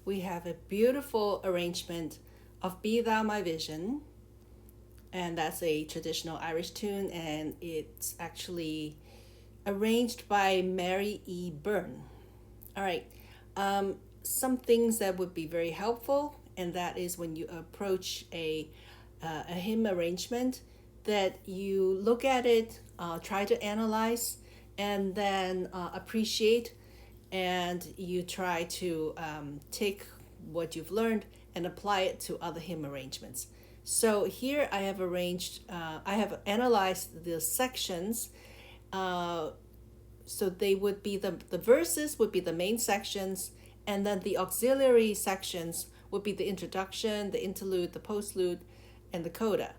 we have a beautiful arrangement of Be Thou My Vision. And that's a traditional Irish tune, and it's actually arranged by Mary E. Byrne. All right, some things that would be very helpful, and that is when you approach a hymn arrangement, that you look at it, try to analyze, and then appreciate, and you try to take what you've learned and apply it to other hymn arrangements. So here I have analyzed the sections. So they would be the verses would be the main sections, and then the auxiliary sections would be the introduction, the interlude, the postlude, and the coda.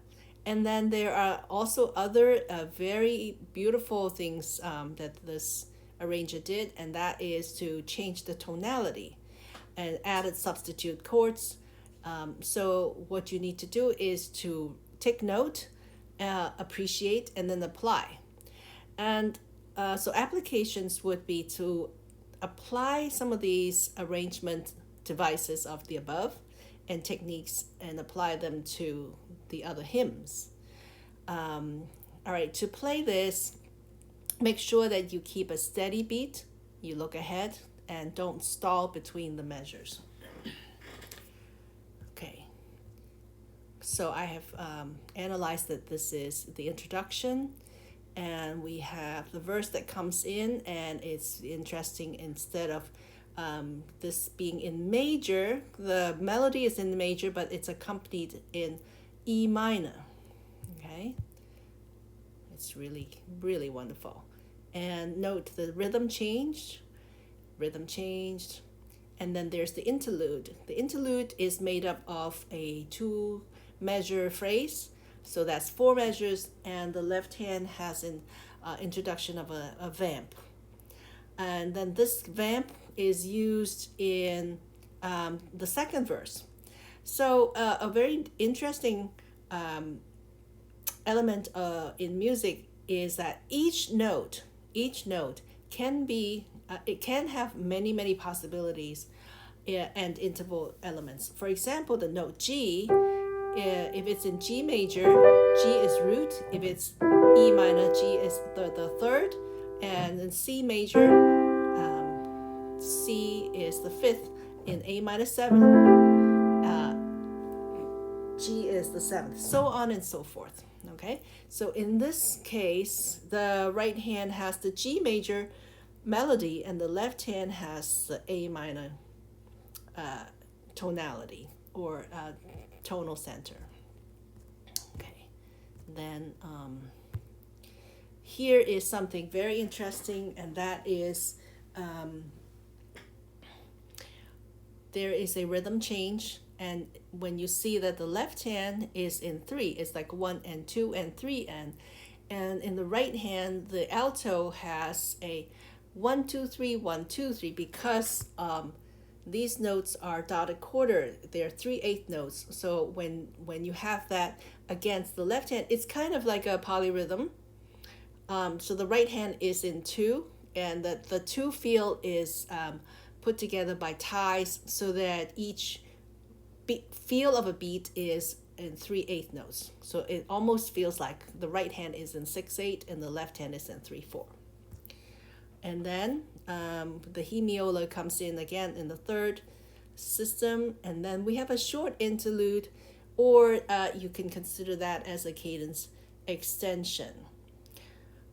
And then there are also other very beautiful things that this arranger did, and that is to change the tonality and added substitute chords. So what you need to do is to take note, appreciate, and then apply. And so applications would be to apply some of these arrangement devices of the above and techniques and apply them to the other hymns. All right, to play this, make sure that you keep a steady beat, you look ahead, and don't stall between the measures. Okay, so I have analyzed that this is the introduction, and we have the verse that comes in, and it's interesting. Instead of this being in major, the melody is in major, but it's accompanied in E minor. Okay, it's really, really wonderful. And note the rhythm changed, and then there's the interlude. The interlude is made up of a 2-measure phrase, so that's 4 measures, and the left hand has an introduction of a vamp. And then this vamp is used in the second verse. So a very interesting element in music is that each note can be, it can have many possibilities and interval elements. For example, the note G, if it's in G major, G is root. If it's E minor, G is the third. And in C major, C is the fifth. In A minor 7, G is the 7th, so on and so forth. Okay, so in this case, the right hand has the G major melody, and the left hand has the A minor tonality or tonal center. Okay, then here is something very interesting, and that is there is a rhythm change. And when you see that the left hand is in 3, it's like 1 and 2 and 3, and in the right hand, the alto has a 1 2 3 1 2 3, because these notes are dotted quarter. They're 3/8 notes. So when you have that against the left hand, it's kind of like a polyrhythm. So the right hand is in 2, and the 2 feel is put together by ties, so that each feel of a beat is in 3/8 notes. So it almost feels like the right hand is in 6/8 and the left hand is in 3/4. And then the hemiola comes in again in the third system, and then we have a short interlude, or you can consider that as a cadence extension.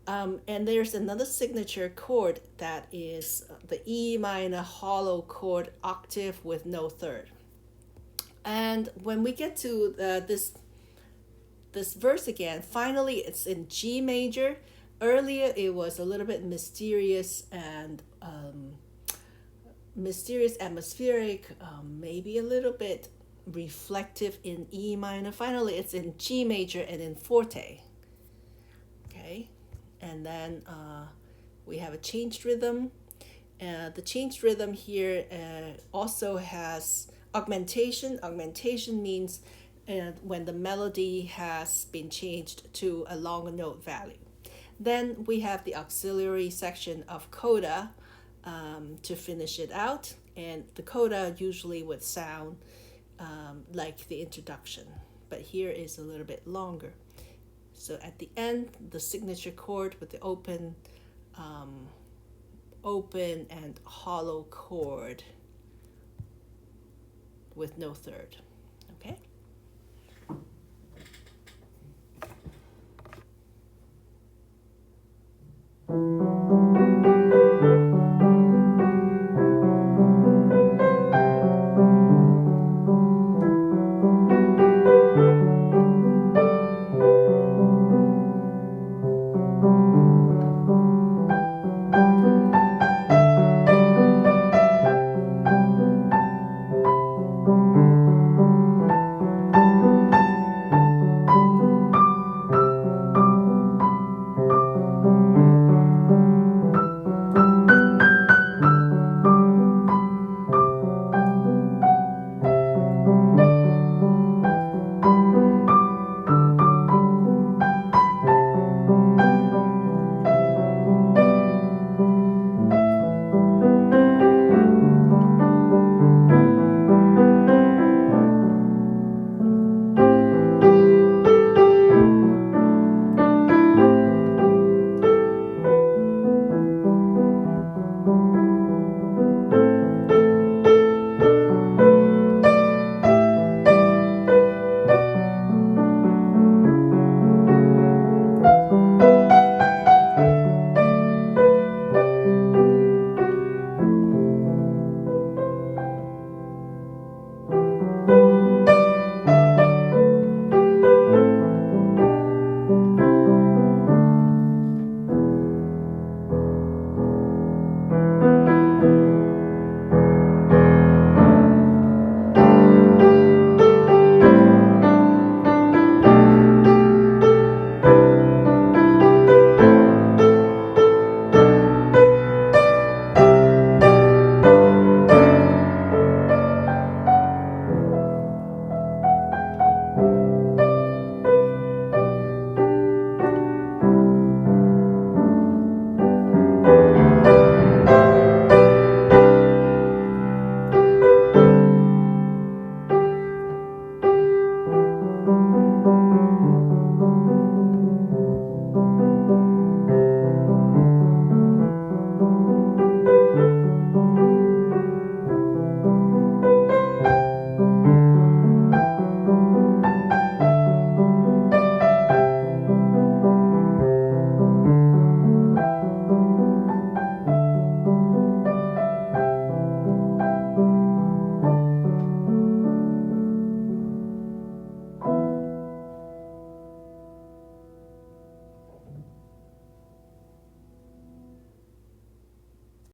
And there's another signature chord that is the E minor hollow chord octave with no third. And when we get to this verse again, finally it's in G major. Earlier it was a little bit mysterious and atmospheric, maybe a little bit reflective in E minor. Finally it's in G major and in forte. Okay, and then we have a changed rhythm. The changed rhythm here also has augmentation. Augmentation means when the melody has been changed to a long note value. Then we have the auxiliary section of coda to finish it out, And the coda usually would sound like the introduction, but here is a little bit longer. So at the end, the signature chord with the open and hollow chord with no third.